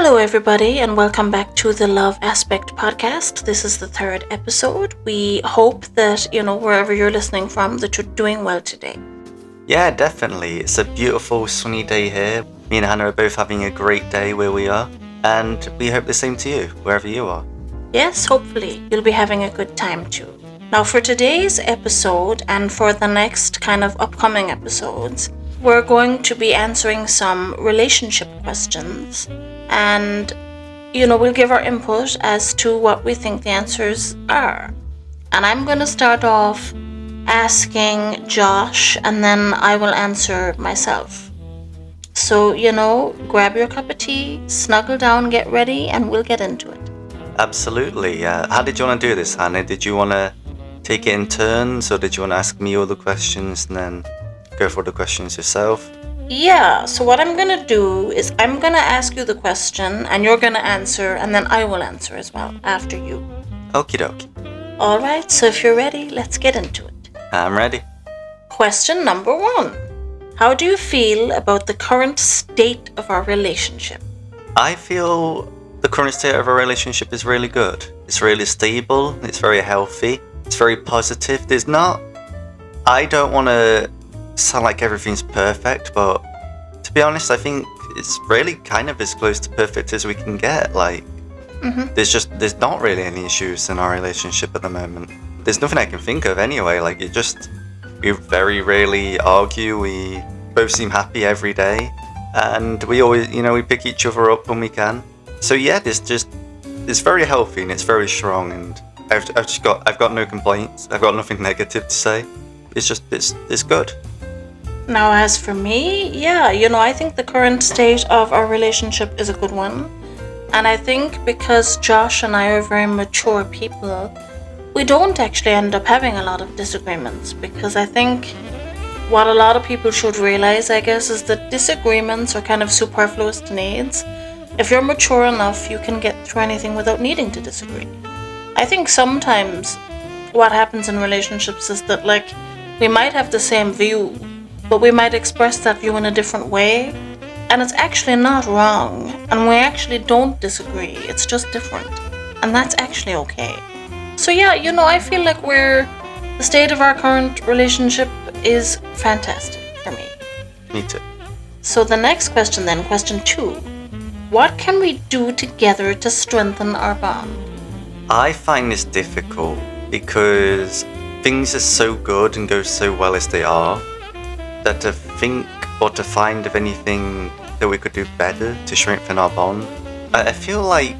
Hello, everybody, and welcome back to the Love Aspect podcast. This is the third episode. We hope that, wherever you're listening from, that you're doing well today. Yeah, definitely. It's a beautiful sunny day here. Me and Hannah are both having a great day where we are, and we hope the same to you, wherever you are. Yes, hopefully, you'll be having a good time too. Now, for today's episode and for the next kind of upcoming episodes, we're going to be answering some relationship questions. And, we'll give our input as to what we think the answers are. And I'm going to start off asking Josh, and then I will answer myself. So, grab your cup of tea, snuggle down, get ready, and we'll get into it. Absolutely. How did you want to do this, Hannah? Did you want to take it in turns, or did you want to ask me all the questions and then go for the questions yourself? Yeah, so what I'm going to do is I'm going to ask you the question and you're going to answer, and then I will answer as well after you. Okie dokie. All right, so if you're ready, let's get into it. I'm ready. Question number 1. How do you feel about the current state of our relationship? I feel the current state of our relationship is really good. It's really stable. It's very healthy. It's very positive. I don't want to sound like everything's perfect, but to be honest, I think it's really kind of as close to perfect as we can get. There's not really any issues in our relationship at the moment. There's nothing I can think of anyway. We very rarely argue. We both seem happy every day, and we always, we pick each other up when we can. So yeah, it's very healthy and it's very strong, and I've got no complaints. I've got nothing negative to say. It's good. Now, as for me, I think the current state of our relationship is a good one. And I think because Josh and I are very mature people, we don't actually end up having a lot of disagreements. Because I think what a lot of people should realize, I guess, is that disagreements are kind of superfluous to needs. If you're mature enough, you can get through anything without needing to disagree. I think sometimes what happens in relationships is that, we might have the same view, but we might express that view in a different way, and it's actually not wrong, and we actually don't disagree, it's just different, and that's actually okay. So I feel like the state of our current relationship is fantastic for me. Me too. So the next question then, question 2. What can we do together to strengthen our bond? I find this difficult because things are so good and go so well as they are, that to think or to find of anything that we could do better to strengthen our bond, I feel like,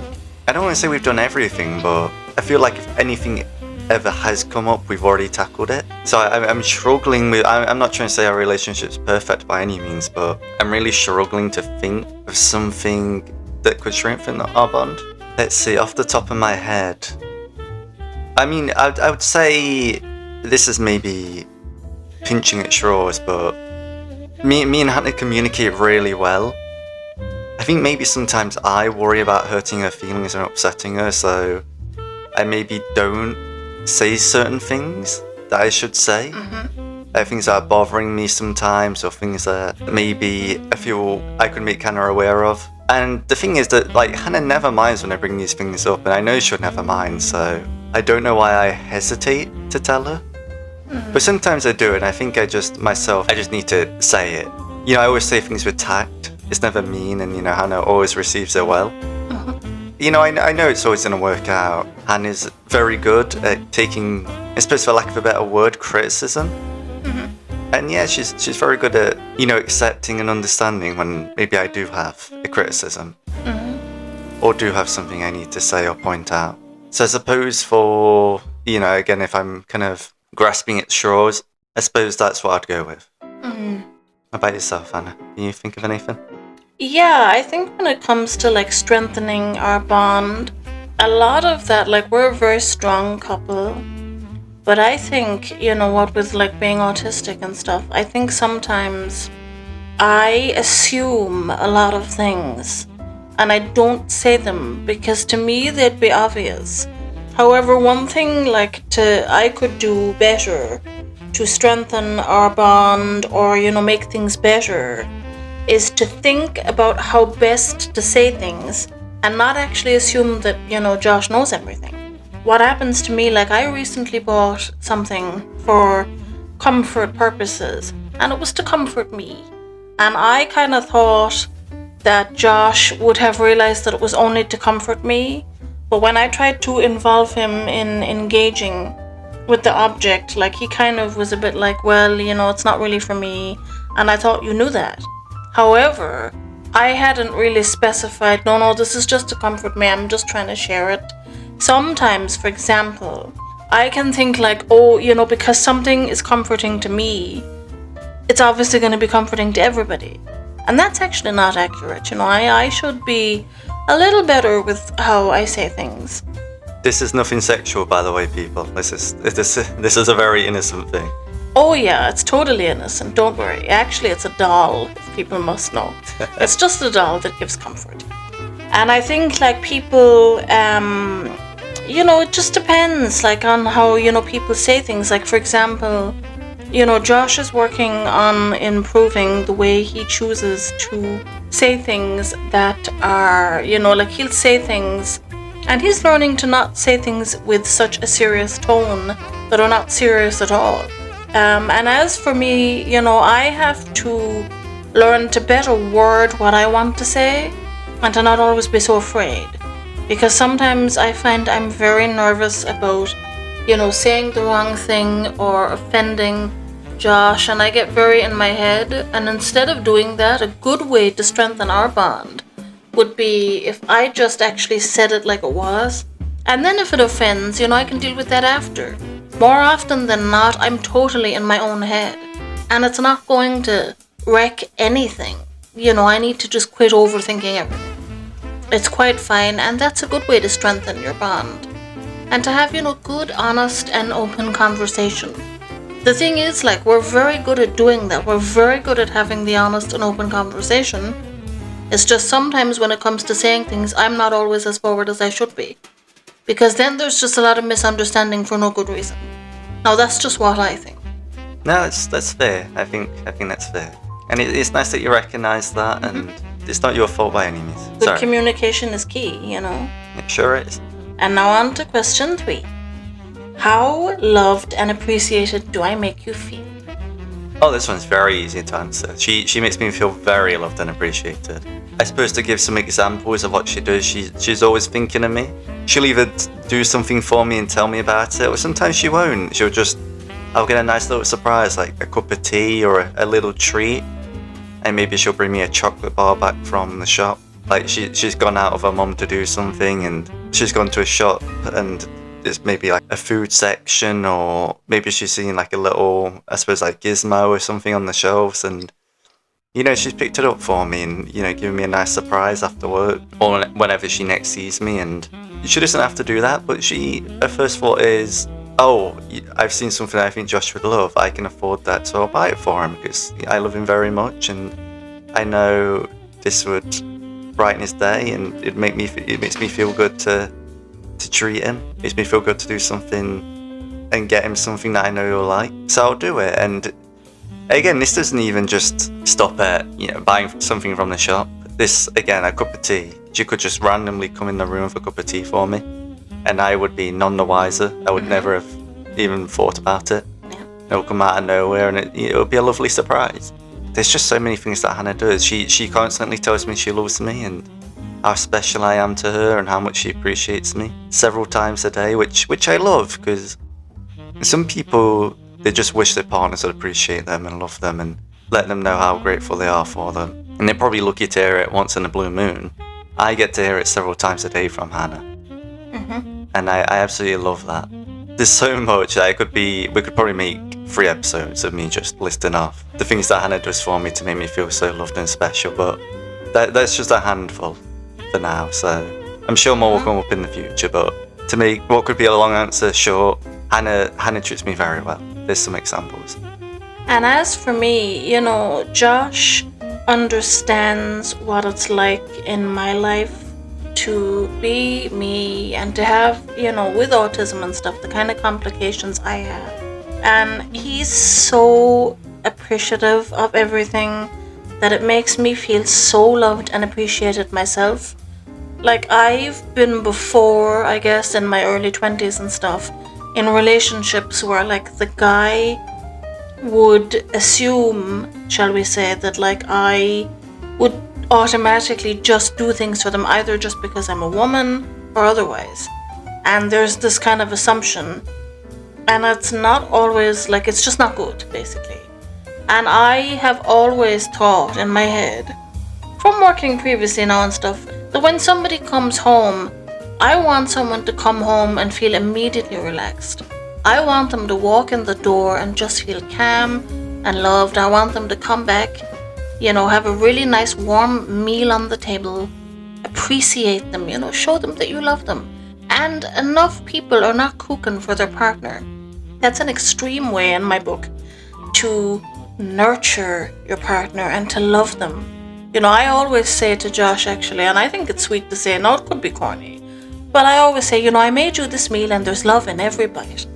I don't want to say we've done everything, but I feel like if anything ever has come up, we've already tackled it. So I'm struggling with, I'm not trying to say our relationship's perfect by any means, but I'm really struggling to think of something that could strengthen our bond. Let's see, off the top of my head, I would say this is maybe pinching at straws, but me and Hannah communicate really well. I think maybe sometimes I worry about hurting her feelings and upsetting her, so I maybe don't say certain things that I should say. Things that are bothering me sometimes, or things that maybe I feel I could make Hannah aware of. And the thing is that Hannah never minds when I bring these things up, and I know she'll never mind, so I don't know why I hesitate to tell her. But sometimes I do, and I think I just need to say it. I always say things with tact. It's never mean, and Hannah always receives it well. I know it's always going to work out. Hannah's very good at taking, I suppose for lack of a better word, criticism. And yeah, she's very good at, accepting and understanding when maybe I do have a criticism. Or do have something I need to say or point out. So I suppose for, again, if I'm kind of grasping at straws, I suppose that's what I'd go with. How about yourself, Hannah? Can you think of anything? Yeah, I think when it comes to strengthening our bond, a lot of that, we're a very strong couple, but I think, with being autistic and stuff, I think sometimes I assume a lot of things and I don't say them because to me they'd be obvious. However, one thing I could do better to strengthen our bond or, make things better is to think about how best to say things and not actually assume that, Josh knows everything. What happens to me, like I recently bought something for comfort purposes, and it was to comfort me. And I kind of thought that Josh would have realized that it was only to comfort me. But when I tried to involve him in engaging with the object, like he kind of was a bit like, well, it's not really for me. And I thought you knew that. However, I hadn't really specified, no, this is just to comfort me, I'm just trying to share it. Sometimes, for example, I can think like, oh, because something is comforting to me, it's obviously going to be comforting to everybody. And that's actually not accurate. I should be a little better with how I say things. This is nothing sexual, by the way, people. This is a very innocent thing. Oh yeah, it's totally innocent, don't worry. Actually, it's a doll, if people must know. It's just a doll that gives comfort. And I think like people, it just depends like on how, people say things. Like for example, Josh is working on improving the way he chooses to say things that are, like he'll say things and he's learning to not say things with such a serious tone that are not serious at all. And as for me, I have to learn to better word what I want to say and to not always be so afraid. Because sometimes I find I'm very nervous about, saying the wrong thing or offending Josh, and I get very in my head. And instead of doing that, a good way to strengthen our bond would be if I just actually said it like it was. And then if it offends, I can deal with that after. More often than not, I'm totally in my own head. And it's not going to wreck anything. I need to just quit overthinking everything. It's quite fine, and that's a good way to strengthen your bond. And to have, good, honest, and open conversation. The thing is, like, we're very good at doing that. We're very good at having the honest and open conversation. It's just sometimes when it comes to saying things, I'm not always as forward as I should be. Because then there's just a lot of misunderstanding for no good reason. Now, that's just what I think. No, that's fair. I think that's fair. And it's nice that you recognise that, and it's not your fault by any means. Good communication is key, It sure is. And now on to question 3. How loved and appreciated do I make you feel? Oh, this one's very easy to answer. She makes me feel very loved and appreciated. I suppose to give some examples of what she does, she's always thinking of me. She'll either do something for me and tell me about it, or sometimes she won't. I'll get a nice little surprise, like a cup of tea or a little treat, and maybe she'll bring me a chocolate bar back from the shop. Like she's gone out of her mum to do something, and she's gone to a shop, and there's maybe like a food section, or maybe she's seen like a little, I suppose like gizmo or something on the shelves, and she's picked it up for me and given me a nice surprise after work or whenever she next sees me. And she doesn't have to do that, but her first thought is, oh, I've seen something I think Josh would love, I can afford that, so I'll buy it for him because I love him very much and I know this would brighten his day, and it makes me feel good to treat him. It makes me feel good to do something and get him something that I know he'll like, so I'll do it. And again, this doesn't even just stop at buying something from the shop. This, again, a cup of tea. She could just randomly come in the room with a cup of tea for me, and I would be none the wiser. I would never have even thought about it. It'll come out of nowhere, and it'll be a lovely surprise. There's just so many things that Hannah does. She constantly tells me she loves me and how special I am to her and how much she appreciates me several times a day, which I love, because some people, they just wish their partners would appreciate them and love them and let them know how grateful they are for them. And they're probably lucky to hear it once in a blue moon. I get to hear it several times a day from Hannah. And I absolutely love that. There's so much that we could probably make 3 episodes of me just listing off the things that Hannah does for me to make me feel so loved and special, but that's just a handful for now, so I'm sure more will come up in the future. But to make what could be a long answer short, Hannah treats me very well. There's some examples. And as for me, Josh understands what it's like in my life to be me and to have, with autism and stuff, the kind of complications I have. And he's so appreciative of everything that it makes me feel so loved and appreciated myself. Like, I've been before, I guess, in my early 20s and stuff, in relationships where, like, the guy would assume, shall we say, that, like, I would automatically just do things for them, either just because I'm a woman or otherwise. And there's this kind of assumption. And it's not always, like, it's just not good, basically. And I have always thought in my head, from working previously now and stuff, that when somebody comes home, I want someone to come home and feel immediately relaxed. I want them to walk in the door and just feel calm and loved. I want them to come back, have a really nice warm meal on the table, appreciate them, show them that you love them. And enough people are not cooking for their partner. That's an extreme way in my book to nurture your partner and to love them. I always say to Josh, actually, and I think it's sweet to say, no, it could be corny, but I always say, I made you this meal and there's love in every bite.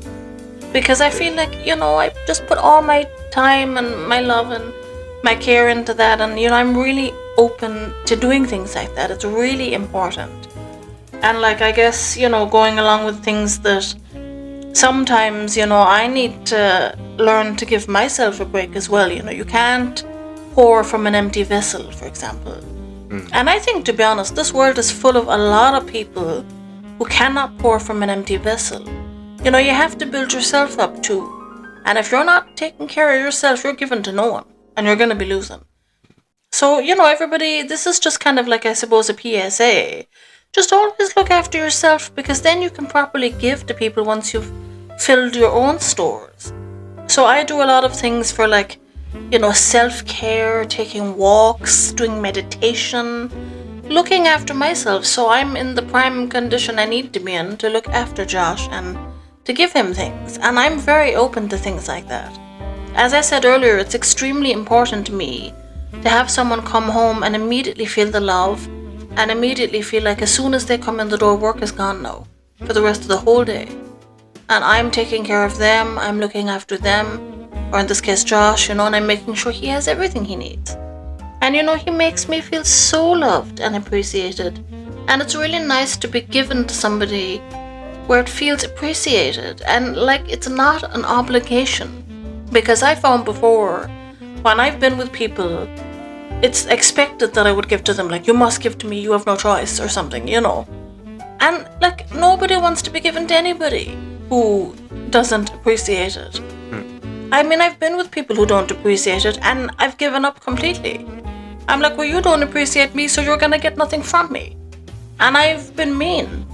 Because I feel like, I just put all my time and my love and my care into that, and, I'm really open to doing things like that. It's really important. And, like, I guess, going along with things that sometimes, I need to learn to give myself a break as well. You can't pour from an empty vessel, for example. And I think, to be honest, this world is full of a lot of people who cannot pour from an empty vessel. You have to build yourself up too. And if you're not taking care of yourself, you're given to no one. And you're going to be losing. So, everybody, this is just kind of like, I suppose, a PSA. Just always look after yourself, because then you can properly give to people once you've filled your own stores. So I do a lot of things for, like, self-care, taking walks, doing meditation, looking after myself. So I'm in the prime condition I need to be in to look after Josh and to give him things. And I'm very open to things like that. As I said earlier, it's extremely important to me to have someone come home and immediately feel the love and immediately feel like as soon as they come in the door, work is gone now for the rest of the whole day. And I'm taking care of them, I'm looking after them, or in this case Josh, and I'm making sure he has everything he needs. And he makes me feel so loved and appreciated. And it's really nice to be given to somebody where it feels appreciated and like it's not an obligation. Because I found before, when I've been with people, it's expected that I would give to them, like, you must give to me, you have no choice, or something, And, like, nobody wants to be given to anybody who doesn't appreciate it. I mean, I've been with people who don't appreciate it, and I've given up completely. I'm like, well, you don't appreciate me, so you're gonna get nothing from me. And I've been mean,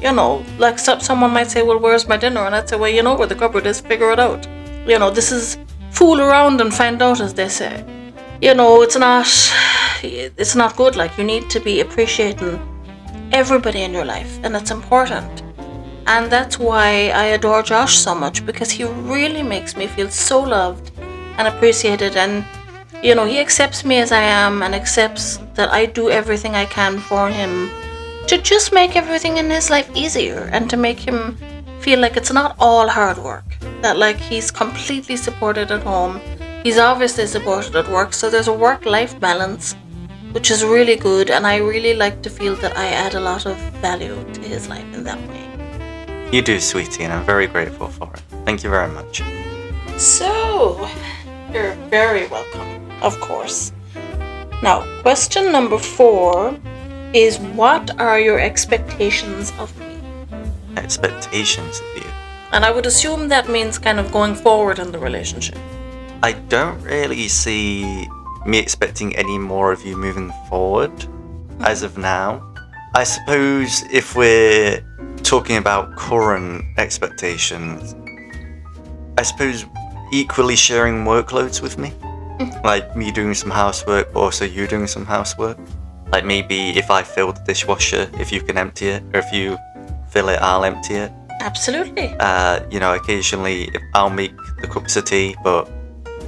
like someone might say, well, where's my dinner? And I'd say, well, you know where the cupboard is, figure it out. This is fool around and find out, as they say. It's not good. Like, you need to be appreciating everybody in your life, and it's important. And that's why I adore Josh so much, because he really makes me feel so loved and appreciated. And, he accepts me as I am and accepts that I do everything I can for him to just make everything in his life easier and to make him feel like it's not all hard work. That, like, he's completely supported at home. He's obviously supported at work. So there's a work-life balance, which is really good. And I really like to feel that I add a lot of value to his life in that way. You do, sweetie, and I'm very grateful for it. Thank you very much. So, you're very welcome, of course. Now, question number 4 is, what are your expectations of me? Expectations of you? And I would assume that means kind of going forward in the relationship. I don't really see me expecting any more of you moving forward as of now. I suppose if we're talking about current expectations, I suppose equally sharing workloads with me. Like me doing some housework, but also you doing some housework. Like maybe if I fill the dishwasher, if you can empty it, or if you fill it, I'll empty it. Absolutely. Occasionally I'll make the cups of tea, but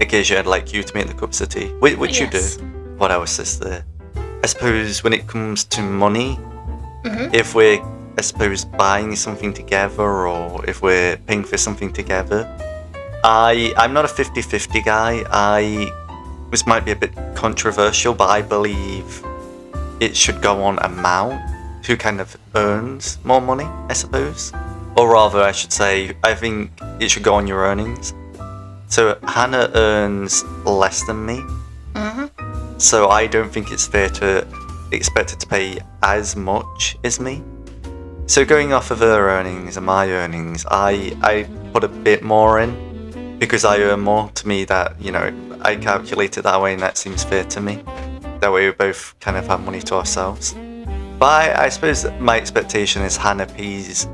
occasionally I'd like you to make the cups of tea, which you do. What else is there? I suppose when it comes to money, if we're, I suppose, buying something together, or if we're paying for something together, I'm not a 50-50 guy. I this might be a bit controversial, but I believe it should go on amount, who kind of earns more money, I suppose. Or rather, I should say, I think it should go on your earnings. So Hannah earns less than me. Mm-hmm. So I don't think it's fair to expect her to pay as much as me. So going off of her earnings and my earnings, I put a bit more in because I earn more. To me, that, you know, I calculate it that way and that seems fair to me. That way we both kind of have money to ourselves. But I suppose that my expectation is Hannah pays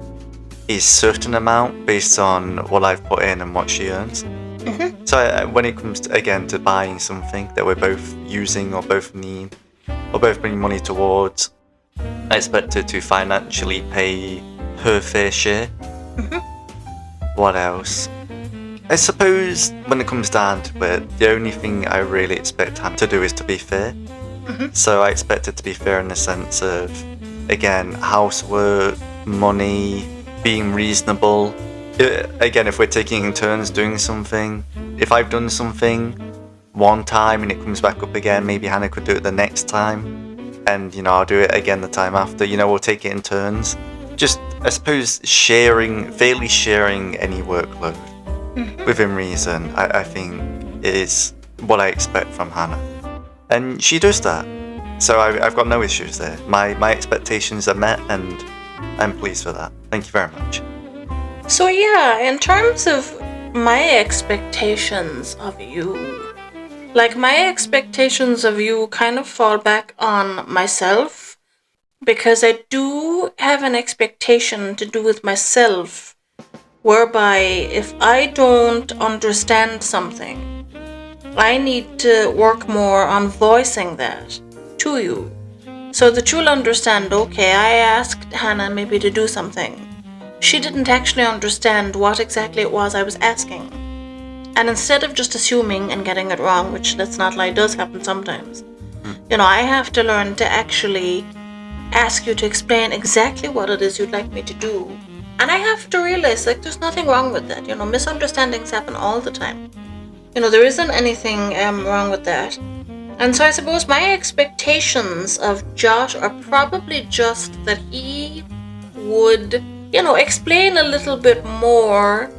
a certain amount based on what I've put in and what she earns. Mm-hmm. So when it comes to, again, to buying something that we're both using or both need or both bring money towards, I expect her to financially pay her fair share. Mm-hmm. What else? I suppose when it comes down to it, the only thing I really expect Hannah to do is to be fair. Mm-hmm. So I expect it to be fair in the sense of, again, housework, money, being reasonable. Again, if we're taking in turns doing something, if I've done something one time and it comes back up again, maybe Hannah could do it the next time, and, you know, I'll do it again the time after. You know, we'll take it in turns. Just, I suppose, fairly sharing any workload within reason, I think, is what I expect from Hannah. And she does that. So I've got no issues there. My expectations are met and I'm pleased with that. Thank you very much. So yeah, in terms of my expectations of you, like my expectations of you kind of fall back on myself because I do have an expectation to do with myself whereby if I don't understand something, I need to work more on voicing that to you so that you'll understand, okay, I asked Hannah maybe to do something. She didn't actually understand what exactly it was I was asking. And instead of just assuming and getting it wrong, which, let's not lie, does happen sometimes, you know, I have to learn to actually ask you to explain exactly what it is you'd like me to do. And I have to realize, like, there's nothing wrong with that. You know, misunderstandings happen all the time. You know, there isn't anything wrong with that. And so I suppose my expectations of Josh are probably just that he would, you know, explain a little bit more.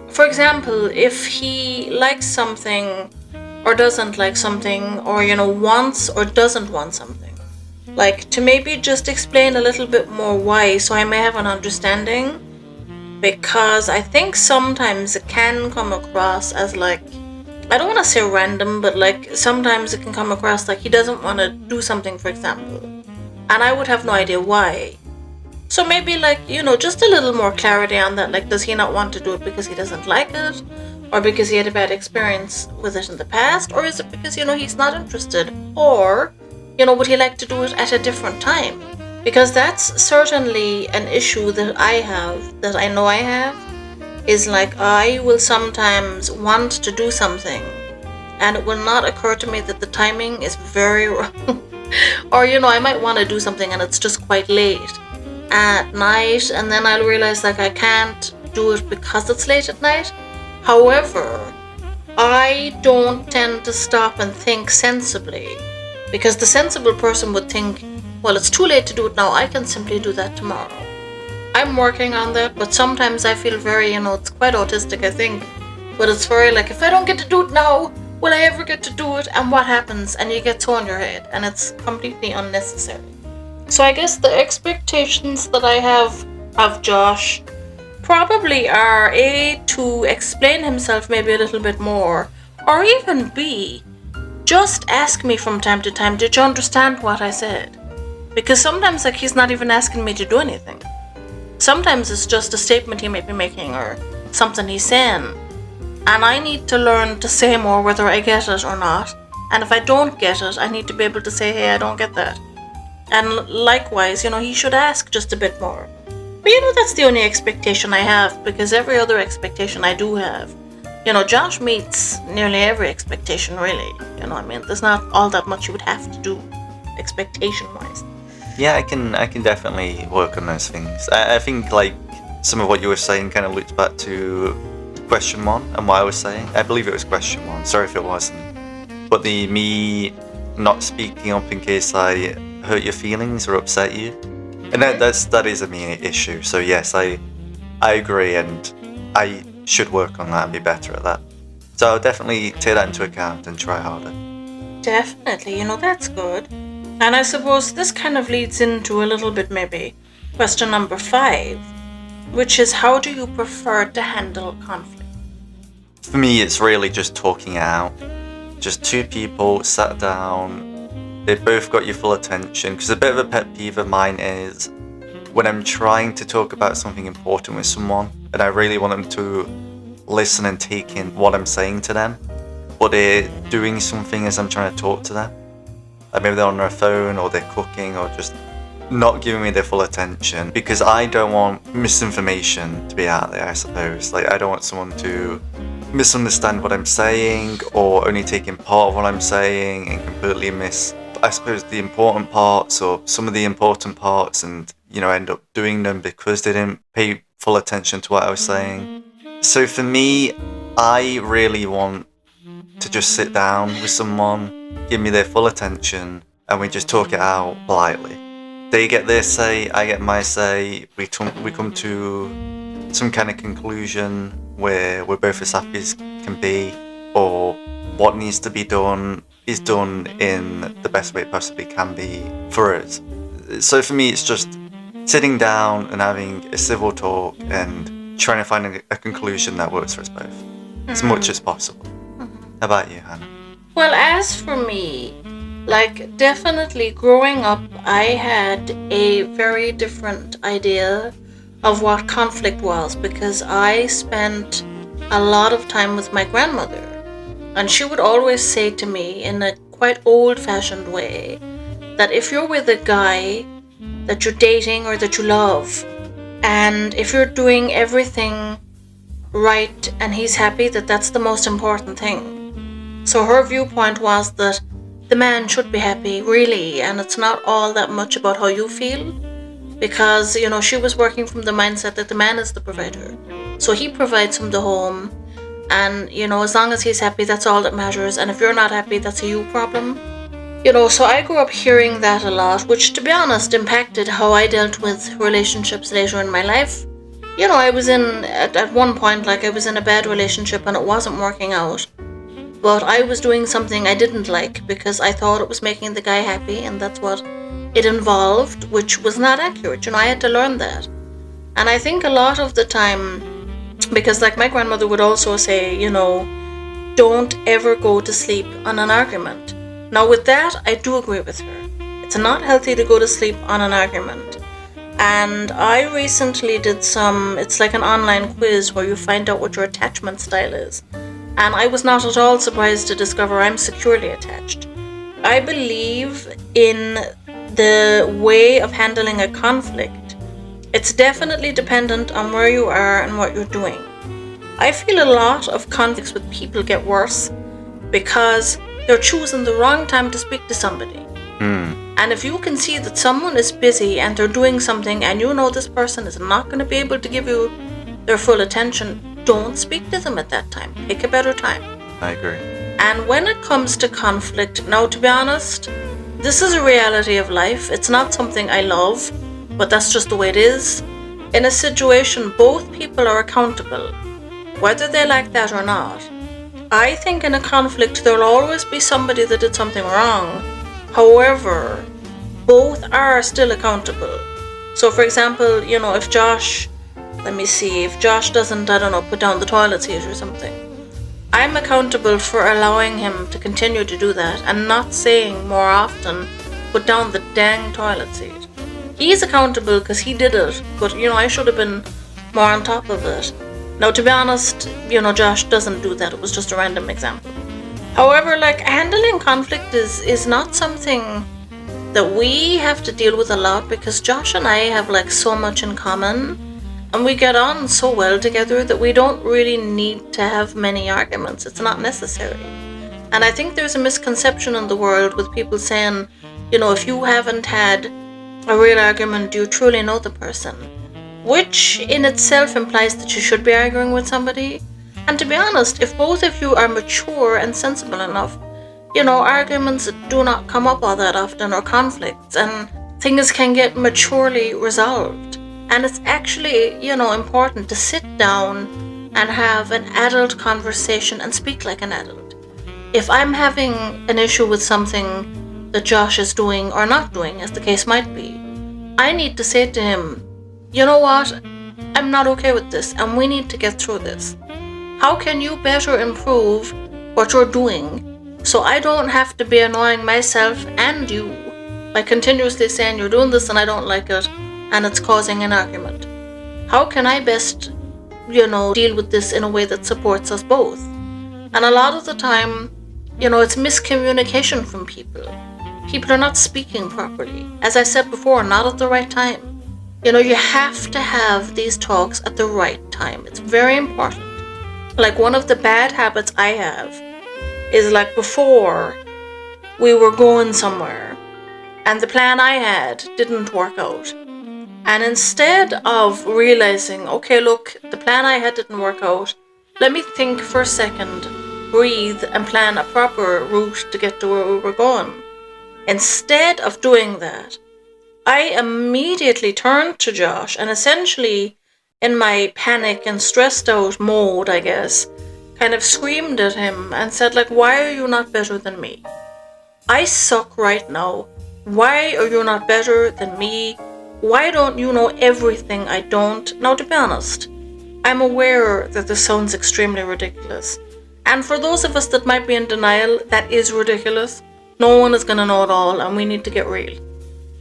For example, if he likes something or doesn't like something, or, you know, wants or doesn't want something, like to maybe just explain a little bit more why, so I may have an understanding. Because I think sometimes it can come across as, like, I don't want to say random, but like sometimes it can come across like he doesn't want to do something, for example, and I would have no idea why. So maybe, like, you know, just a little more clarity on that. Like, does he not want to do it because he doesn't like it, or because he had a bad experience with it in the past, or is it because, you know, he's not interested, or, you know, would he like to do it at a different time? Because that's certainly an issue that I have, that I know I have, is like I will sometimes want to do something and it will not occur to me that the timing is very wrong. Or, you know, I might want to do something and it's just quite late at night, and then I'll realize, like, I can't do it because it's late at night. However, I don't tend to stop and think sensibly, because the sensible person would think, well, it's too late to do it now, I can simply do that tomorrow. I'm working on that, but sometimes I feel very, you know, it's quite autistic, I think, but it's very like, if I don't get to do it now, will I ever get to do it, and what happens? And you get so in your head, and it's completely unnecessary. So I guess the expectations that I have of Josh probably are A, to explain himself maybe a little bit more, or even B, just ask me from time to time, did you understand what I said? Because sometimes, like, he's not even asking me to do anything. Sometimes it's just a statement he may be making or something he's saying, and I need to learn to say more whether I get it or not. And if I don't get it, I need to be able to say, hey, I don't get that. And likewise, you know, he should ask just a bit more. But, you know, that's the only expectation I have, because every other expectation I do have, you know, Josh meets nearly every expectation, really. You know, I mean, there's not all that much you would have to do, expectation-wise. Yeah, I can definitely work on those things. I think, like, some of what you were saying kind of loops back to question 1 and what I was saying. I believe it was question 1. Sorry if it wasn't. but the me not speaking up in case I hurt your feelings or upset you, and that is a me issue. So yes, I agree, and I should work on that and be better at that. So I'll definitely take that into account and try harder. Definitely, that's good. And I suppose this kind of leads into a little bit maybe question number 5, which is how do you prefer to handle conflict? For me, it's really just talking it out. Just two people sat down, they both got your full attention. Because a bit of a pet peeve of mine is when I'm trying to talk about something important with someone and I really want them to listen and take in what I'm saying to them, but they're doing something as I'm trying to talk to them. Like maybe they're on their phone or they're cooking or just not giving me their full attention, because I don't want misinformation to be out there, I suppose. Like I don't want someone to misunderstand what I'm saying or only take in part of what I'm saying and completely miss, I suppose, the important parts or some of the important parts, and end up doing them because they didn't pay full attention to what I was saying. So for me, I really want to just sit down with someone, give me their full attention, and we just talk it out politely. They get their say, I get my say, we come to some kind of conclusion where we're both as happy as can be, or what needs to be done is done in the best way it possibly can be for us. So for me, it's just sitting down and having a civil talk and trying to find a conclusion that works for us both as much as possible. How about you, Hannah? Well, as for me, definitely growing up, I had a very different idea of what conflict was, because I spent a lot of time with my grandmother, and she would always say to me in a quite old-fashioned way that if you're with a guy that you're dating or that you love, and if you're doing everything right and he's happy, that's the most important thing. So her viewpoint was that the man should be happy, really, and it's not all that much about how you feel, because, she was working from the mindset that the man is the provider. So he provides from the home, and, as long as he's happy, that's all that matters, and if you're not happy, that's a you problem. So I grew up hearing that a lot, which, to be honest, impacted how I dealt with relationships later in my life. I was at one point, I was in a bad relationship and it wasn't working out. But I was doing something I didn't like because I thought it was making the guy happy, and that's what it involved, which was not accurate. I had to learn that. And I think a lot of the time, because my grandmother would also say, don't ever go to sleep on an argument. Now with that, I do agree with her. It's not healthy to go to sleep on an argument. And I recently did it's like an online quiz where you find out what your attachment style is. And I was not at all surprised to discover I'm securely attached. I believe in the way of handling a conflict. It's definitely dependent on where you are and what you're doing. I feel a lot of conflicts with people get worse because they're choosing the wrong time to speak to somebody. And if you can see that someone is busy and they're doing something and this person is not going to be able to give you their full attention, don't speak to them at that time. Pick a better time. I agree. And when it comes to conflict, now to be honest, this is a reality of life. It's not something I love, but that's just the way it is. In a situation, both people are accountable, whether they like that or not. I think in a conflict, there'll always be somebody that did something wrong. However, both are still accountable. So for example, if Josh doesn't, put down the toilet seat or something, I'm accountable for allowing him to continue to do that and not saying more often, put down the dang toilet seat. He's accountable because he did it, but I should have been more on top of it. Now to be honest, Josh doesn't do that. It was just a random example. However, handling conflict is not something that we have to deal with a lot, because Josh and I have so much in common and we get on so well together that we don't really need to have many arguments. It's not necessary. And I think there's a misconception in the world with people saying, if you haven't had a real argument, do you truly know the person? Which in itself implies that you should be arguing with somebody. And to be honest, if both of you are mature and sensible enough, arguments do not come up all that often, or conflicts, and things can get maturely resolved. And it's actually, important to sit down and have an adult conversation and speak like an adult. If I'm having an issue with something that Josh is doing or not doing, as the case might be, I need to say to him, you know what, I'm not okay with this, and we need to get through this. How can you better improve what you're doing so I don't have to be annoying myself and you by continuously saying you're doing this and I don't like it and it's causing an argument? How can I best, deal with this in a way that supports us both? And a lot of the time, it's miscommunication from people. People are not speaking properly. As I said before, not at the right time. You have to have these talks at the right time. It's very important. Like, one of the bad habits I have is, like, before we were going somewhere and the plan I had didn't work out. And instead of realizing, okay, look, the plan I had didn't work out, let me think for a second, breathe, and plan a proper route to get to where we were going. Instead of doing that, I immediately turned to Josh and essentially, in my panic and stressed out mode, I guess, kind of screamed at him and said, like, why are you not better than me? I suck right now. Why are you not better than me? Why don't you know everything I don't? Now, to be honest, I'm aware that this sounds extremely ridiculous. And for those of us that might be in denial, that is ridiculous. No one is going to know it all, and we need to get real.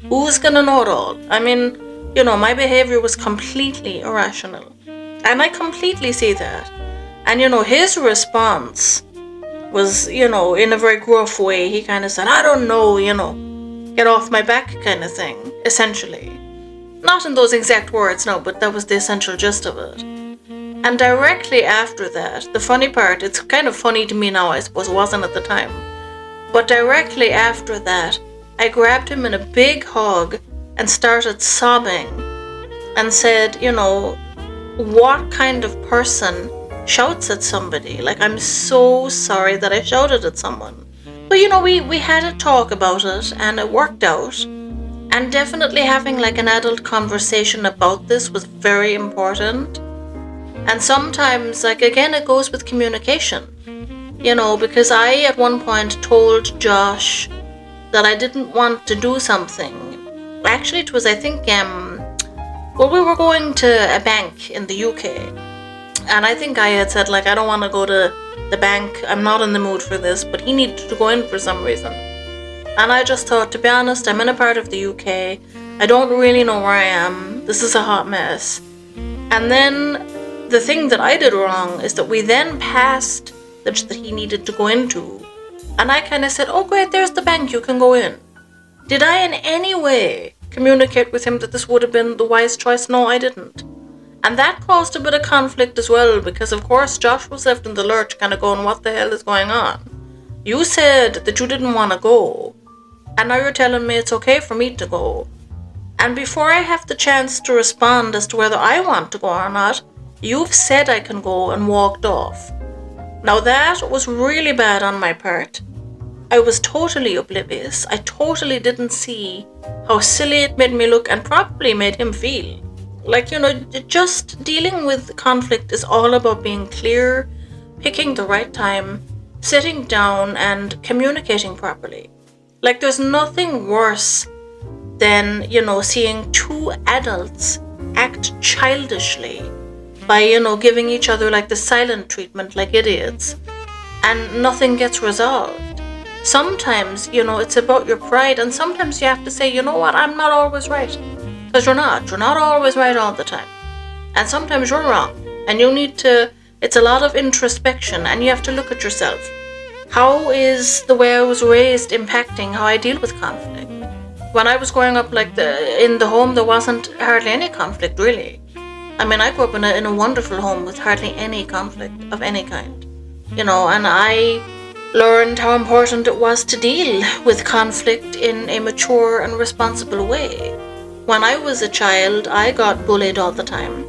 Who's going to know it all? I mean, my behavior was completely irrational. And I completely see that. And, his response was, in a very gruff way. He kind of said, I don't know, get off my back kind of thing, essentially. Not in those exact words, no, but that was the essential gist of it. And directly after that, the funny part, it's kind of funny to me now, I suppose it wasn't at the time, but directly after that, I grabbed him in a big hug and started sobbing and said, what kind of person shouts at somebody? Like, I'm so sorry that I shouted at someone. But, we had a talk about it and it worked out. And definitely having like an adult conversation about this was very important. And sometimes, like, again, it goes with communication. Because I at one point told Josh that I didn't want to do something. Actually, it was, I think, we were going to a bank in the UK. And I think I had said, like, I don't want to go to the bank. I'm not in the mood for this. But he needed to go in for some reason. And I just thought, to be honest, I'm in a part of the UK. I don't really know where I am. This is a hot mess. And then the thing that I did wrong is that we then passed that he needed to go into. And I kind of said, oh great, there's the bank, you can go in. Did I in any way communicate with him that this would have been the wise choice? No, I didn't. And that caused a bit of conflict as well, because of course Josh was left in the lurch kind of going, what the hell is going on? You said that you didn't want to go. And now you're telling me it's okay for me to go. And before I have the chance to respond as to whether I want to go or not, you've said I can go and walked off. Now that was really bad on my part. I was totally oblivious. I totally didn't see how silly it made me look and probably made him feel. Like, just dealing with conflict is all about being clear, picking the right time, sitting down and communicating properly. Like, there's nothing worse than, seeing two adults act childishly by, giving each other like the silent treatment like idiots, and nothing gets resolved. Sometimes, it's about your pride, and sometimes you have to say, you know what, I'm not always right. Because you're not always right all the time. And sometimes you're wrong, and you need to, it's a lot of introspection, and you have to look at yourself. How is the way I was raised impacting how I deal with conflict? When I was growing up, in the home, there wasn't hardly any conflict, really. I mean, I grew up in a wonderful home with hardly any conflict of any kind. And I learned how important it was to deal with conflict in a mature and responsible way. When I was a child, I got bullied all the time.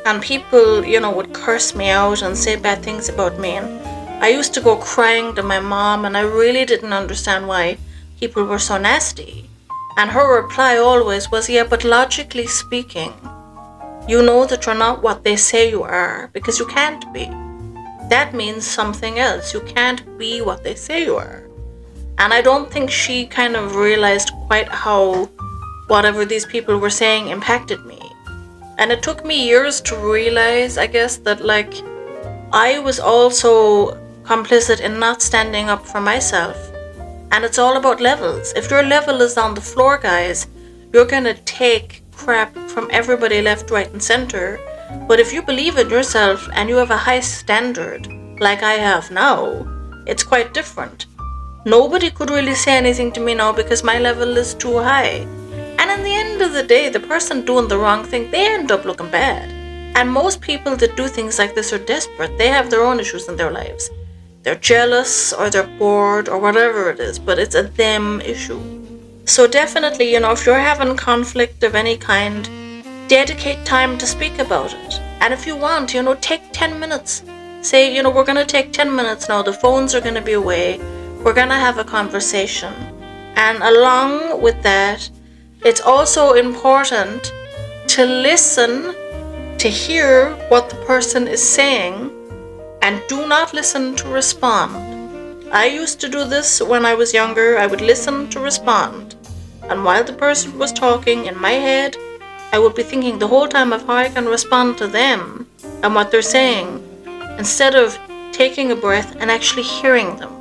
And people, would curse me out and say bad things about me. And I used to go crying to my mom, and I really didn't understand why people were so nasty. And her reply always was, yeah, but logically speaking, you know that you're not what they say you are because you can't be. That means something else. You can't be what they say you are. And I don't think she kind of realized quite how whatever these people were saying impacted me. And it took me years to realize, I guess, that like I was also complicit in not standing up for myself. And it's all about levels. If your level is on the floor, guys, you're gonna take crap from everybody left, right, and center. But if you believe in yourself and you have a high standard, like I have now, it's quite different. Nobody could really say anything to me now because my level is too high. And in the end of the day, the person doing the wrong thing, they end up looking bad. And most people that do things like this are desperate. They have their own issues in their lives. They're jealous or they're bored or whatever it is, but it's a them issue. So definitely, if you're having conflict of any kind, dedicate time to speak about it. And if you want, take 10 minutes. Say, we're going to take 10 minutes now. The phones are going to be away. We're going to have a conversation. And along with that, it's also important to listen, to hear what the person is saying, and do not listen to respond. I used to do this when I was younger. I would listen to respond. And while the person was talking in my head, I would be thinking the whole time of how I can respond to them and what they're saying, instead of taking a breath and actually hearing them.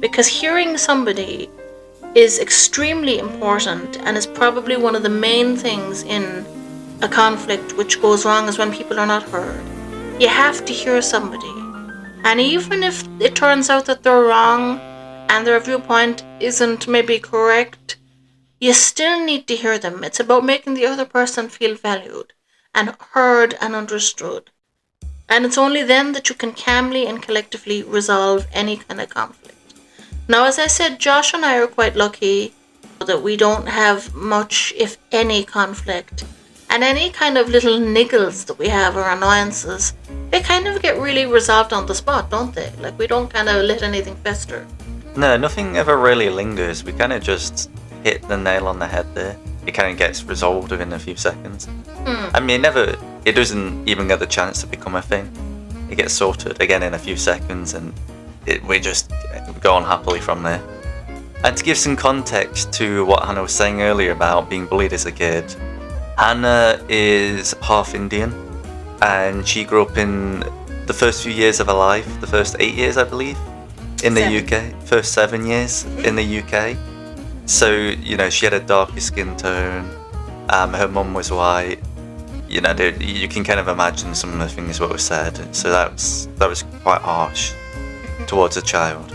Because hearing somebody is extremely important and is probably one of the main things in a conflict which goes wrong is when people are not heard. You have to hear somebody. And even if it turns out that they're wrong and their viewpoint isn't maybe correct, you still need to hear them. It's about making the other person feel valued and heard and understood. And it's only then that you can calmly and collectively resolve any kind of conflict. Now, as I said, Josh and I are quite lucky that we don't have much, if any, conflict. And any kind of little niggles that we have or annoyances, they kind of get really resolved on the spot, don't they? Like, we don't kind of let anything fester. No, nothing ever really lingers. We kind of just hit the nail on the head there. It kind of gets resolved within a few seconds. I mean, it doesn't even get the chance to become a thing. It gets sorted again in a few seconds, and we just go on happily from there. And to give some context to what Hannah was saying earlier about being bullied as a kid, Hannah is half Indian, and she grew up in the first few years of her life, the first 8 years, I believe, in the UK. First 7 years in the UK. So, she had a darker skin tone. Her mum was white. You can kind of imagine some of the things that were said. So that was quite harsh towards a child.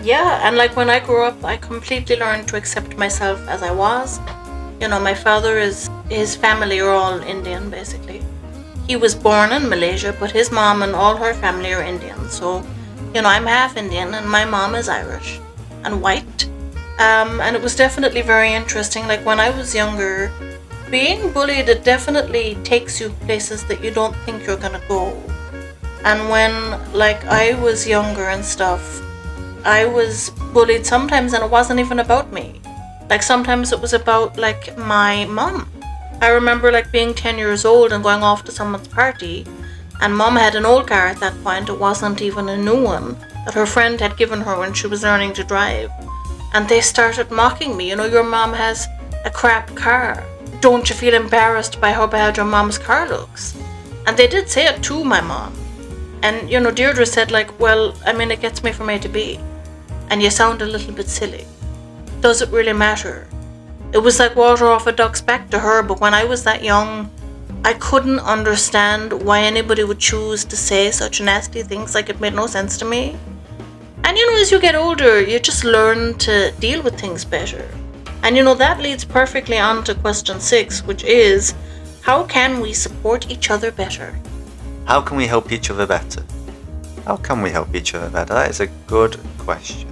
Yeah, and like when I grew up, I completely learned to accept myself as I was. My father his family are all Indian, basically. He was born in Malaysia, but his mom and all her family are Indian. So, I'm half Indian and my mom is Irish and white. And it was definitely very interesting. Like when I was younger, being bullied, it definitely takes you places that you don't think you're gonna go. And when like I was younger and stuff, I was bullied sometimes and it wasn't even about me. Like sometimes it was about like my mom. I remember like being 10 years old and going off to someone's party, and mom had an old car at that point. It wasn't even a new one that her friend had given her when she was learning to drive. And they started mocking me. Your mom has a crap car. Don't you feel embarrassed by how bad your mom's car looks? And they did say it to my mom. And, Deirdre said like, well, I mean, it gets me from A to B. And you sound a little bit silly. Does it really matter? It was like water off a duck's back to her, but when I was that young, I couldn't understand why anybody would choose to say such nasty things. Like, it made no sense to me. And as you get older, you just learn to deal with things better. And that leads perfectly on to question 6, which is, how can we support each other better? How can we help each other better? How can we help each other better? That is a good question.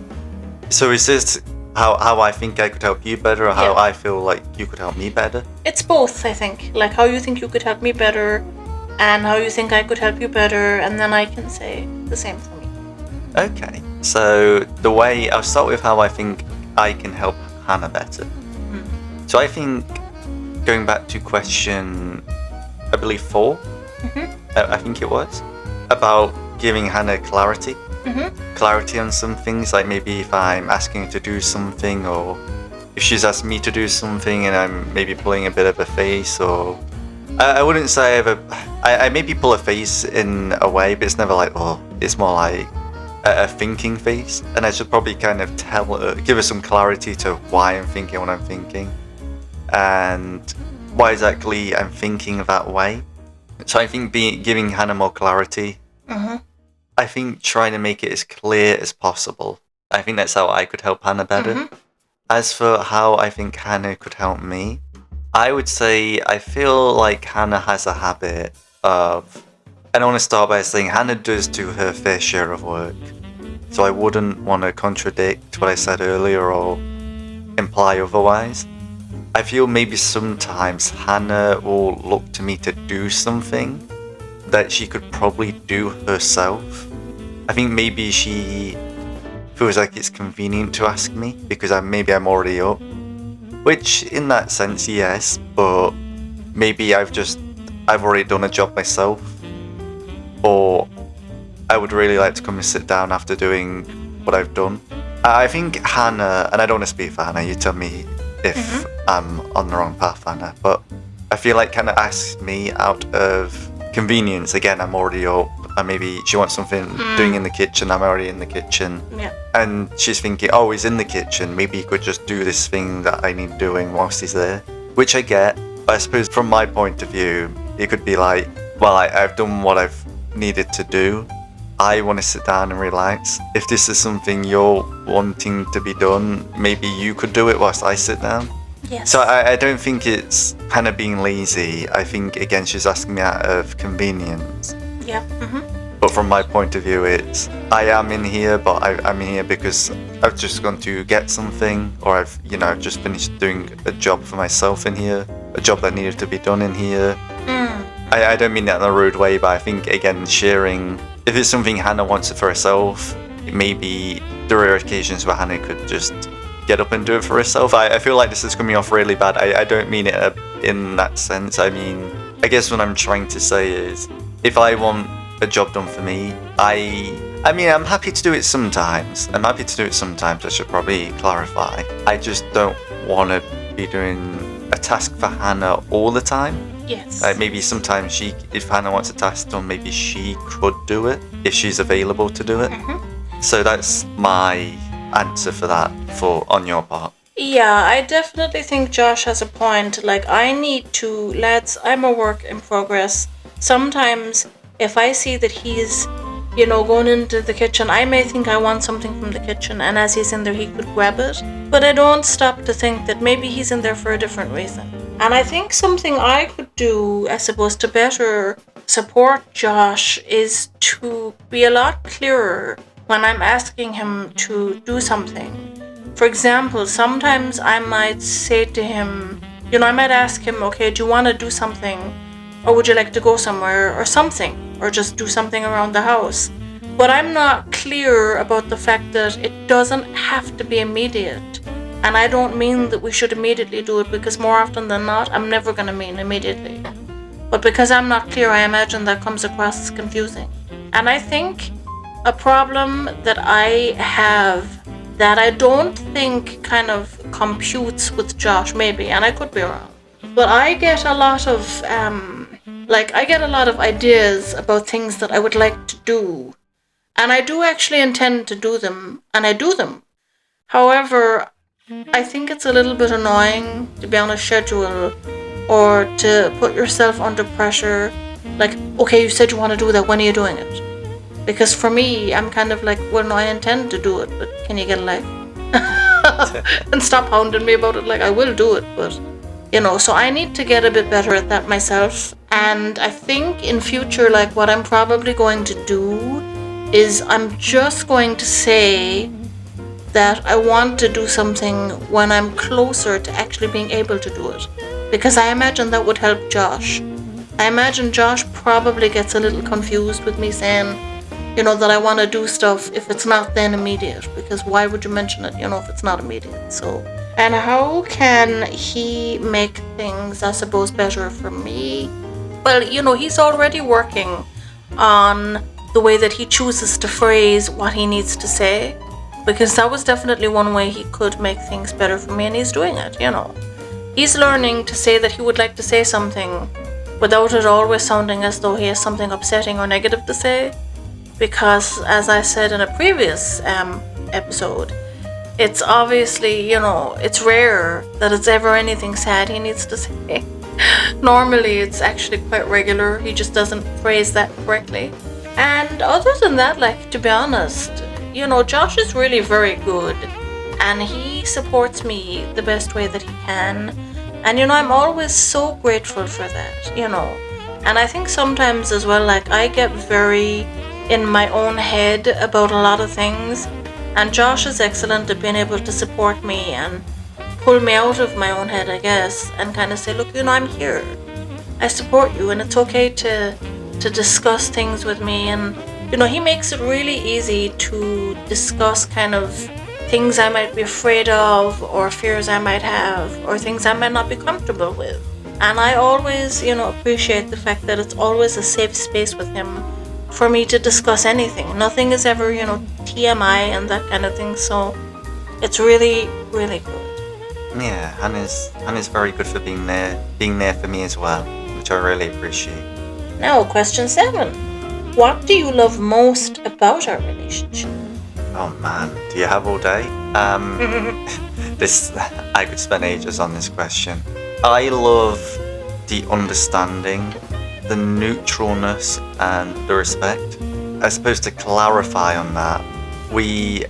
So is this how I think I could help you better, or how I feel like you could help me better? It's both, I think. Like how you think you could help me better, and how you think I could help you better, and then I can say the same for me. Okay, so the way I'll start with how I think I can help Hannah better. So I think going back to question, I believe 4, I think it was, about giving Hannah clarity. Clarity on some things, like maybe if I'm asking her to do something, or if she's asked me to do something and I'm maybe pulling a bit of a face, or I wouldn't say I maybe pull a face in a way, but it's never like, oh, it's more like a thinking face, and I should probably kind of give her some clarity to why I'm thinking what I'm thinking and why exactly I'm thinking that way. So I think giving Hannah more clarity, I think trying to make it as clear as possible. I think that's how I could help Hannah better. As for how I think Hannah could help me, I would say I feel like Hannah has a habit of, and I want to start by saying Hannah does do her fair share of work. So I wouldn't want to contradict what I said earlier or imply otherwise. I feel maybe sometimes Hannah will look to me to do something that she could probably do herself. I think maybe she feels like it's convenient to ask me because maybe I'm already up. Which in that sense, yes, but maybe I've already done a job myself. Or I would really like to come and sit down after doing what I've done. I think Hannah, and I don't want to speak for Hannah, you tell me if I'm on the wrong path, Hannah, but I feel like Hannah asks me out of convenience. Again, I'm already up, and maybe she wants something doing in the kitchen, I'm already in the kitchen. Yeah. And she's thinking, oh, he's in the kitchen, maybe he could just do this thing that I need doing whilst he's there. Which I get, but I suppose from my point of view, it could be like, well, I've done what I've needed to do. I want to sit down and relax. If this is something you're wanting to be done, maybe you could do it whilst I sit down. Yes. So I don't think it's Hannah being lazy. I think, again, she's asking me out of convenience. Yeah. But from my point of view, it's I am in here, but I'm here because I've just gone to get something, or I've just finished doing a job for myself in here, a job that needed to be done in here. I don't mean that in a rude way, but I think, again, sharing, if it's something Hannah wants it for herself, maybe there are occasions where Hannah could just get up and do it for herself. I feel like this is coming off really bad. I don't mean it in that sense. I mean, I guess what I'm trying to say is, if I want a job done for me, I mean, I'm happy to do it sometimes. I should probably clarify. I just don't want to be doing a task for Hannah all the time. Yes. Maybe sometimes if Hannah wants a task done, maybe she could do it if she's available to do it. So that's my answer for that, on your part. Yeah, I definitely think Josh has a point. Like, lads, I'm a work in progress. Sometimes if I see that he's, going into the kitchen, I may think I want something from the kitchen, and as he's in there, he could grab it. But I don't stop to think that maybe he's in there for a different reason. And I think something I could do, I suppose, to better support Josh is to be a lot clearer when I'm asking him to do something. For example, sometimes I might say to him, I might ask him, okay, do you want to do something? Or would you like to go somewhere or something? Or just do something around the house? But I'm not clear about the fact that it doesn't have to be immediate. And I don't mean that we should immediately do it, because more often than not, I'm never going to mean immediately. But because I'm not clear, I imagine that comes across as confusing. And I think a problem that I have that I don't think kind of computes with Josh, maybe, and I could be wrong, but I get a lot of ideas about things that I would like to do. And I do actually intend to do them, and I do them. However, I think it's a little bit annoying to be on a schedule or to put yourself under pressure. Like, okay, you said you want to do that, when are you doing it? Because for me, I'm kind of like, well, no, I intend to do it, but can you get a life? And stop hounding me about it. Like, I will do it, but, so I need to get a bit better at that myself. And I think in future, like, what I'm probably going to do is I'm just going to say that I want to do something when I'm closer to actually being able to do it. Because I imagine that would help Josh. I imagine Josh probably gets a little confused with me saying, that I want to do stuff if it's not then immediate, because why would you mention it, if it's not immediate? So, and how can he make things, I suppose, better for me? Well, he's already working on the way that he chooses to phrase what he needs to say, because that was definitely one way he could make things better for me, and he's doing it. He's learning to say that he would like to say something without it always sounding as though he has something upsetting or negative to say, because as I said in a previous episode, it's obviously, it's rare that it's ever anything sad he needs to say. Normally it's actually quite regular, he just doesn't phrase that correctly. And other than that, like, to be honest, Josh is really very good, and he supports me the best way that he can. And I'm always so grateful for that, And I think sometimes as well, like, I get very in my own head about a lot of things, and Josh is excellent at being able to support me and pull me out of my own head, I guess, and kind of say, look, I'm here. I support you, and it's okay to discuss things with me. And, he makes it really easy to discuss kind of things I might be afraid of, or fears I might have, or things I might not be comfortable with. And I always, appreciate the fact that it's always a safe space with him for me to discuss anything. Nothing is ever, TMI and that kind of thing. So it's really, really good. Yeah, Hannah's very good for being there for me as well, which I really appreciate. Now, question 7. What do you love most about our relationship? Oh man, do you have all day? I could spend ages on this question. I love the understanding, the neutralness, and the respect. I suppose to clarify on that, we're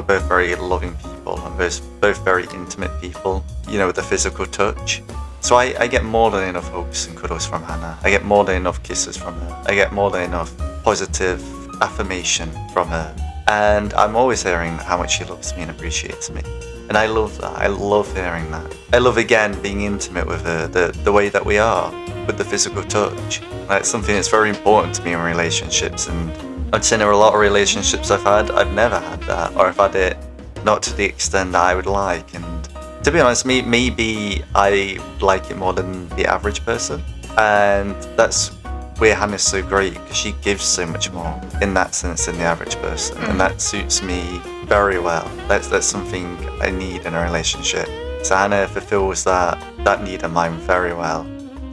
both very loving people, and both very intimate people, with the physical touch. So I get more than enough hugs and cuddles from Hannah. I get more than enough kisses from her. I get more than enough positive affirmation from her. And I'm always hearing how much she loves me and appreciates me. And I love that. I love hearing that. I love, again, being intimate with her, the way that we are, with the physical touch. That's something that's very important to me in relationships. And I'd say there are a lot of relationships I've never had that, or I've had it not to the extent that I would like. And to be honest, maybe I like it more than the average person. And that's where Hannah's so great, because she gives so much more in that sense than the average person. And that suits me very well. That's something I need in a relationship. So Hannah fulfills that need of mine very well.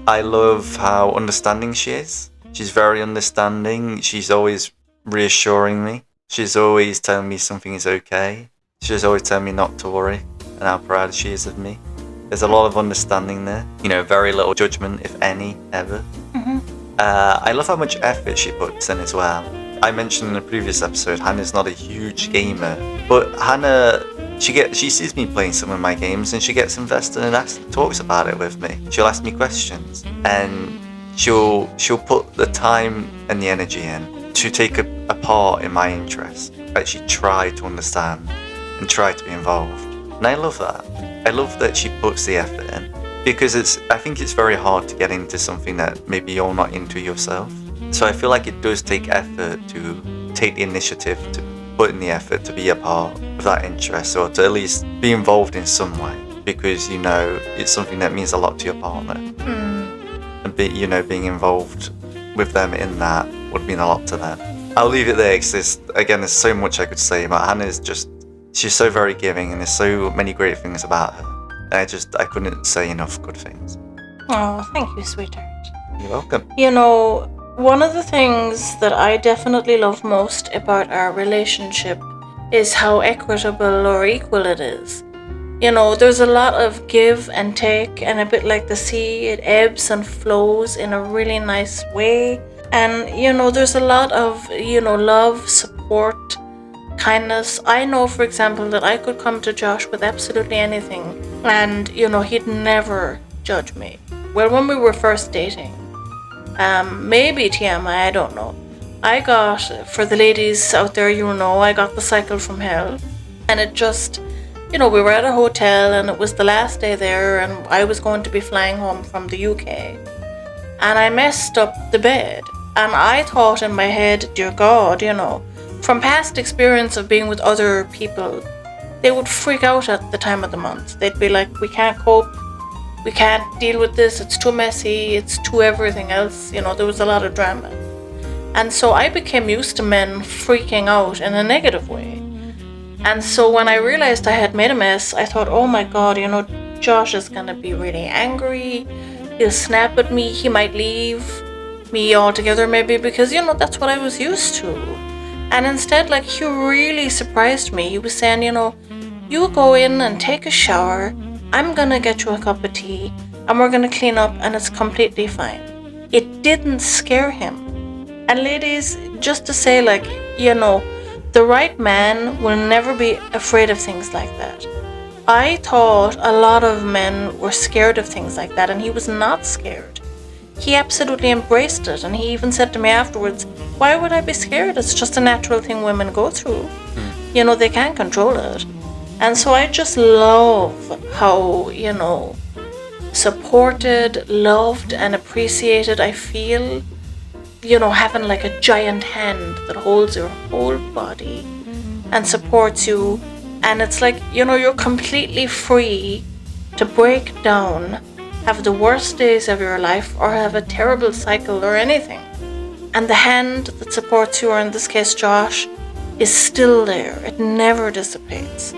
I love how understanding she is. She's very understanding. She's always reassuring me. She's always telling me something is okay. She's always telling me not to worry, and how proud she is of me. There's a lot of understanding there. Very little judgment, if any, ever. I love how much effort she puts in as well. I mentioned in a previous episode, Hannah's not a huge gamer, but Hannah, she sees me playing some of my games, and she gets invested and talks about it with me. She'll ask me questions, and she'll put the time and the energy in to take a part in my interests. Actually try to understand and try to be involved. And I love that. I love that she puts the effort in, because I think it's very hard to get into something that maybe you're not into yourself. So I feel like it does take effort to take the initiative, to put in the effort to be a part of that interest, or to at least be involved in some way, because it's something that means a lot to your partner. And being involved with them in that would mean a lot to them. I'll leave it there, because there's so much I could say about Hannah. She's so very giving, and there's so many great things about her. And I couldn't say enough good things. Oh, thank you, sweetheart. You're welcome. One of the things that I definitely love most about our relationship is how equitable or equal it is. There's a lot of give and take, and a bit like the sea, it ebbs and flows in a really nice way. And, there's a lot of, love, support, kindness. I know, for example, that I could come to Josh with absolutely anything, and, he'd never judge me. Well, when we were first dating, maybe TMI, I don't know. I got, for the ladies out there, I got the cycle from hell. And it just, we were at a hotel, and it was the last day there, and I was going to be flying home from the UK. And I messed up the bed. And I thought in my head, dear God, from past experience of being with other people, they would freak out at the time of the month. They'd be like, we can't cope, we can't deal with this, it's too messy, it's too everything else. There was a lot of drama. And so I became used to men freaking out in a negative way. And so when I realized I had made a mess, I thought, oh my God, Josh is gonna be really angry. He'll snap at me, he might leave me altogether maybe, because, that's what I was used to. And instead, he really surprised me. He was saying, you go in and take a shower, I'm gonna get you a cup of tea, and we're gonna clean up, and it's completely fine. It didn't scare him. And ladies, just to say, the right man will never be afraid of things like that. I thought a lot of men were scared of things like that, and he was not scared. He absolutely embraced it, and he even said to me afterwards, why would I be scared? It's just a natural thing women go through. They can't control it. And so I just love how, supported, loved, and appreciated I feel, having a giant hand that holds your whole body and supports you. And it's you're completely free to break down, have the worst days of your life, or have a terrible cycle or anything. And the hand that supports you, or in this case Josh, is still there. It never dissipates.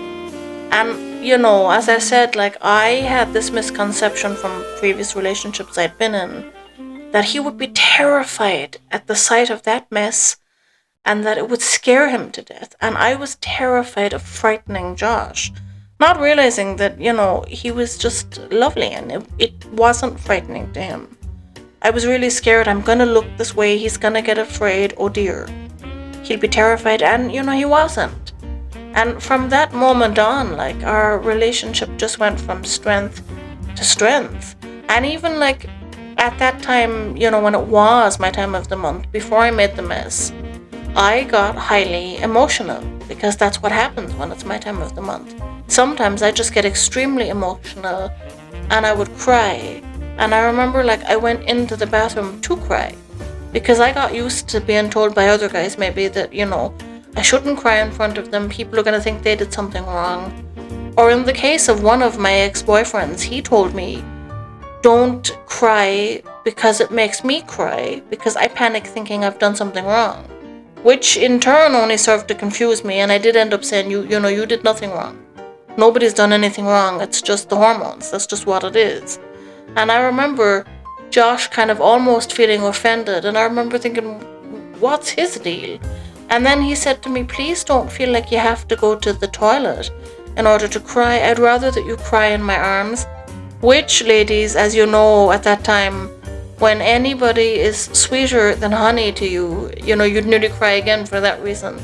And, as I said, I had this misconception from previous relationships I'd been in, that he would be terrified at the sight of that mess, and that it would scare him to death. And I was terrified of frightening Josh, not realizing that, he was just lovely, and it wasn't frightening to him. I was really scared. I'm gonna look this way, he's gonna get afraid, oh dear. He'll be terrified, and, he wasn't. And from that moment on, our relationship just went from strength to strength. And even at that time, when it was my time of the month, before I made the mess, I got highly emotional, because that's what happens when it's my time of the month. Sometimes I just get extremely emotional, and I would cry. And I remember I went into the bathroom to cry, because I got used to being told by other guys maybe that, I shouldn't cry in front of them, people are going to think they did something wrong. Or in the case of one of my ex-boyfriends, he told me, don't cry because it makes me cry, because I panic thinking I've done something wrong. Which in turn only served to confuse me, and I did end up saying, you did nothing wrong. Nobody's done anything wrong, it's just the hormones, that's just what it is. And I remember Josh kind of almost feeling offended, and I remember thinking, what's his deal? And then he said to me, please don't feel like you have to go to the toilet in order to cry. I'd rather that you cry in my arms. Which, ladies, as you know, at that time, when anybody is sweeter than honey to you, you'd nearly cry again for that reason.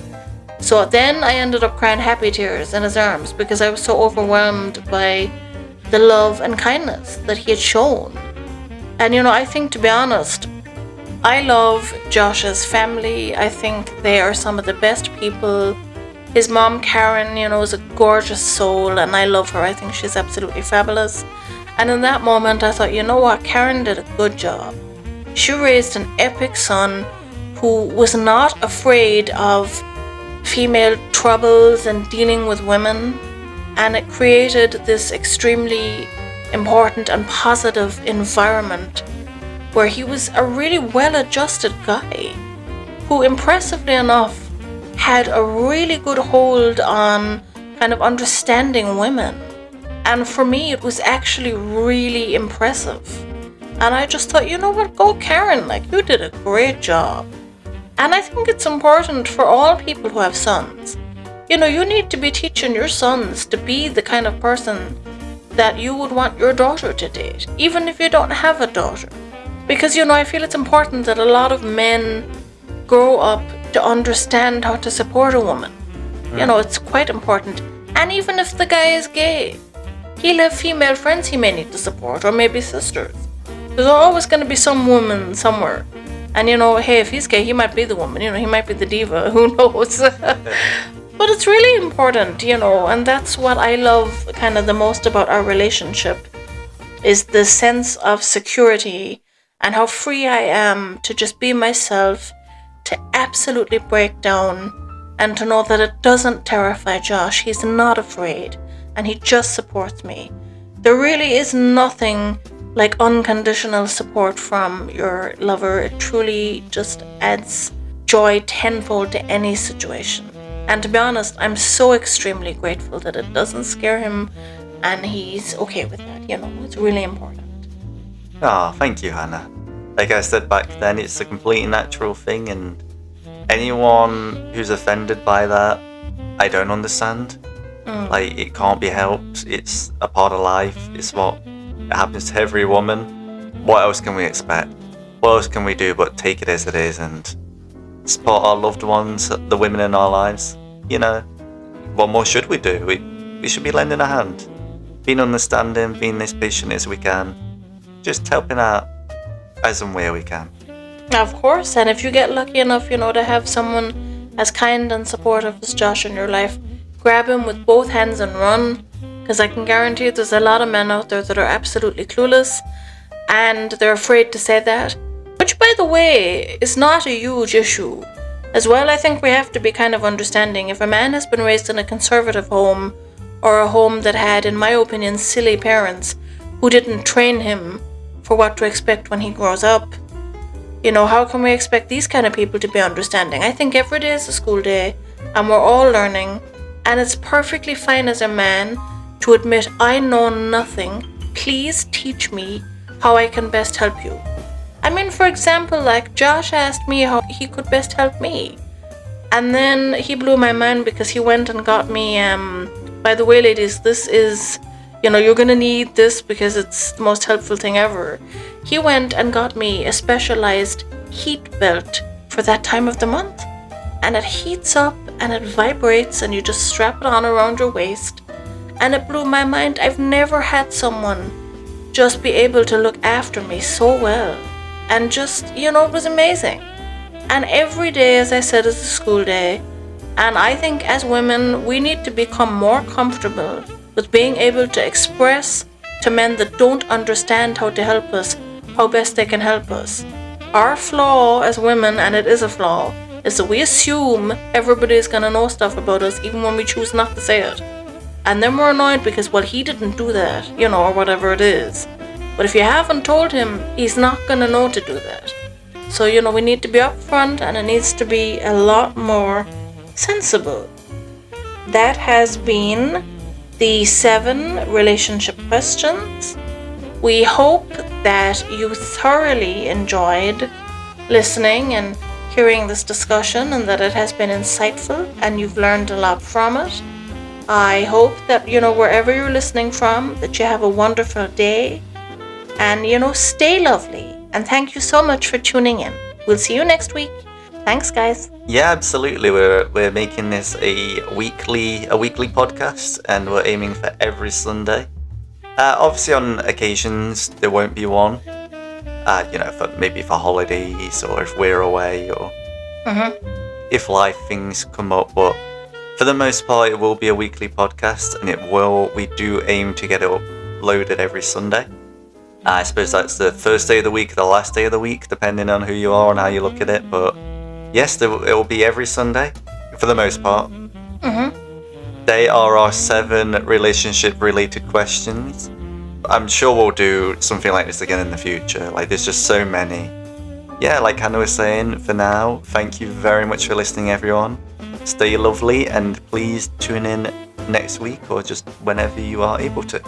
So then I ended up crying happy tears in his arms, because I was so overwhelmed by the love and kindness that he had shown. And I think, to be honest, I love Josh's family. I think they are some of the best people. His mom, Karen, is a gorgeous soul, and I love her. I think she's absolutely fabulous. And in that moment, I thought, you know what? Karen did a good job. She raised an epic son who was not afraid of female troubles and dealing with women. And it created this extremely important and positive environment where he was a really well-adjusted guy who, impressively enough, had a really good hold on kind of understanding women. And for me, it was actually really impressive. And I just thought, you know what, go Karen, you did a great job. And I think it's important for all people who have sons. You need to be teaching your sons to be the kind of person that you would want your daughter to date, even if you don't have a daughter. Because, I feel it's important that a lot of men grow up to understand how to support a woman. It's quite important. And even if the guy is gay, he'll have female friends he may need to support, or maybe sisters. There's always going to be some woman somewhere. And, hey, if he's gay, he might be the woman. He might be the diva. Who knows? But it's really important, and that's what I love kind of the most about our relationship, is the sense of security and how free I am to just be myself, to absolutely break down, and to know that it doesn't terrify Josh. He's not afraid, and he just supports me. There really is nothing like unconditional support from your lover. It truly just adds joy tenfold to any situation. And to be honest, I'm so extremely grateful that it doesn't scare him and he's okay with that. It's really important. Thank you, Hannah. Like I said back then, it's a completely natural thing, and anyone who's offended by that, I don't understand. Like, it can't be helped. It's a part of life. It's what happens to every woman. What else can we expect? What else can we do but take it as it is and support our loved ones, the women in our lives? What more should we do? We should be lending a hand, being understanding, being as patient as we can, just helping out as and where we can. Of course, and if you get lucky enough, to have someone as kind and supportive as Josh in your life, grab him with both hands and run, because I can guarantee you there's a lot of men out there that are absolutely clueless, and they're afraid to say that, which, by the way, is not a huge issue. As well, I think we have to be kind of understanding. If a man has been raised in a conservative home, or a home that had, in my opinion, silly parents who didn't train him for what to expect when he grows up, how can we expect these kind of people to be understanding? I think every day is a school day, and we're all learning, and it's perfectly fine as a man to admit, I know nothing, please teach me how I can best help you. I mean, for example, like Josh asked me how he could best help me. And then he blew my mind because he went and got me, by the way, ladies, this is, you're going to need this because it's the most helpful thing ever. He went and got me a specialized heat belt for that time of the month. And it heats up and it vibrates and you just strap it on around your waist. And it blew my mind. I've never had someone just be able to look after me so well. And just, it was amazing. And every day, as I said, is a school day. And I think as women, we need to become more comfortable with being able to express to men that don't understand how to help us, how best they can help us. Our flaw as women, and it is a flaw, is that we assume everybody is going to know stuff about us even when we choose not to say it. And then we're annoyed because, well, he didn't do that, or whatever it is. But if you haven't told him, he's not going to know to do that. So, we need to be upfront, and it needs to be a lot more sensible. That has been the 7 relationship questions. We hope that you thoroughly enjoyed listening and hearing this discussion, and that it has been insightful and you've learned a lot from it. I hope that, wherever you're listening from, that you have a wonderful day. And, stay lovely. And thank you so much for tuning in. We'll see you next week. Thanks, guys. Yeah, absolutely. We're making this a weekly podcast, and we're aiming for every Sunday. Obviously, on occasions there won't be one. Maybe for holidays, or if we're away, or if life things come up. But for the most part, it will be a weekly podcast, and we do aim to get it uploaded every Sunday. I suppose that's the first day of the week, the last day of the week, depending on who you are and how you look at it. But yes, it will be every Sunday, for the most part. They are our 7 relationship-related questions. I'm sure we'll do something like this again in the future. Like, there's just so many. Yeah, like Hannah was saying, for now, thank you very much for listening, everyone. Stay lovely, and please tune in next week, or just whenever you are able to.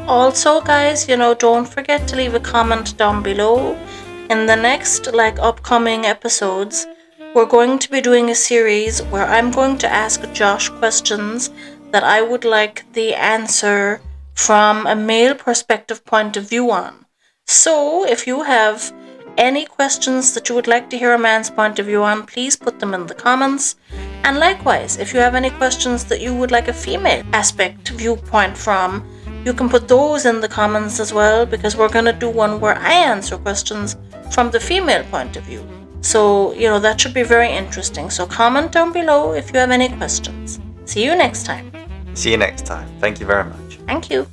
Also, guys, don't forget to leave a comment down below. In the next, upcoming episodes, we're going to be doing a series where I'm going to ask Josh questions that I would like the answer from a male perspective point of view on. So, if you have any questions that you would like to hear a man's point of view on, please put them in the comments. And likewise, if you have any questions that you would like a female aspect viewpoint from, you can put those in the comments as well, because we're going to do one where I answer questions from the female point of view. So, that should be very interesting. So comment down below if you have any questions. See you next time. See you next time. Thank you very much. Thank you.